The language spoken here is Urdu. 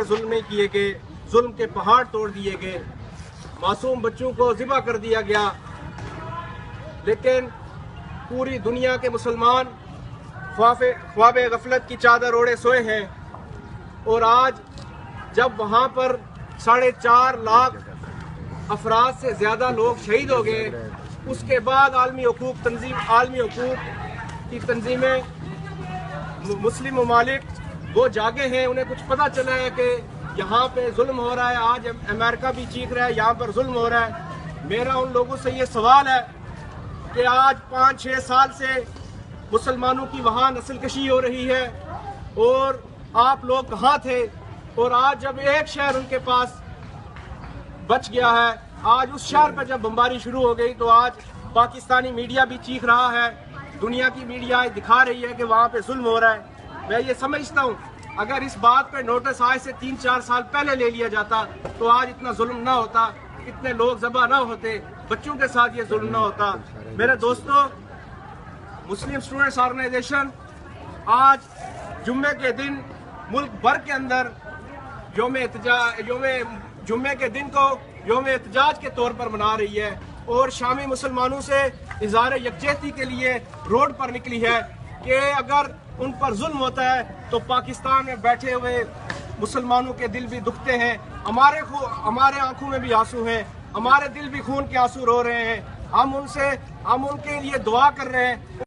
ظلم نہیں کیے گئے، ظلم کے پہاڑ توڑ دیے گئے، معصوم بچوں کو ذبح کر دیا گیا، لیکن پوری دنیا کے مسلمان خواب غفلت کی چادر اوڑے سوئے ہیں۔ اور آج جب وہاں پر 4.5 لاکھ افراد سے زیادہ لوگ شہید ہو گئے، اس کے بعد عالمی حقوق کی تنظیمیں، مسلم ممالک وہ جاگے ہیں، انہیں کچھ پتہ چلا ہے کہ یہاں پہ ظلم ہو رہا ہے۔ آج امریکہ بھی چیخ رہا ہے یہاں پر ظلم ہو رہا ہے۔ میرا ان لوگوں سے یہ سوال ہے کہ آج 5-6 سال سے مسلمانوں کی وہاں نسل کشی ہو رہی ہے، اور آپ لوگ کہاں تھے؟ اور آج جب ایک شہر ان کے پاس بچ گیا ہے، آج اس شہر پر جب بمباری شروع ہو گئی تو آج پاکستانی میڈیا بھی چیخ رہا ہے، دنیا کی میڈیا دکھا رہی ہے کہ وہاں پہ ظلم ہو رہا ہے۔ میں یہ سمجھتا ہوں اگر اس بات پہ نوٹس آج سے 3-4 سال پہلے لے لیا جاتا تو آج اتنا ظلم نہ ہوتا، اتنے لوگ ذبح نہ ہوتے، بچوں کے ساتھ یہ ظلم نہ ہوتا۔ میرے دوستو، مسلم اسٹوڈنٹس آرگنائزیشن آج جمعے کے دن ملک بھر کے اندر جمعے کے دن کو یوم احتجاج کے طور پر منا رہی ہے، اور شامی مسلمانوں سے اظہار یکجہتی کے لیے روڈ پر نکلی ہے کہ اگر ان پر ظلم ہوتا ہے تو پاکستان میں بیٹھے ہوئے مسلمانوں کے دل بھی دکھتے ہیں، ہمارے آنکھوں میں بھی آنسو ہیں، ہمارے دل بھی خون کے آنسو رو رہے ہیں۔ ہم ان کے لیے دعا کر رہے ہیں۔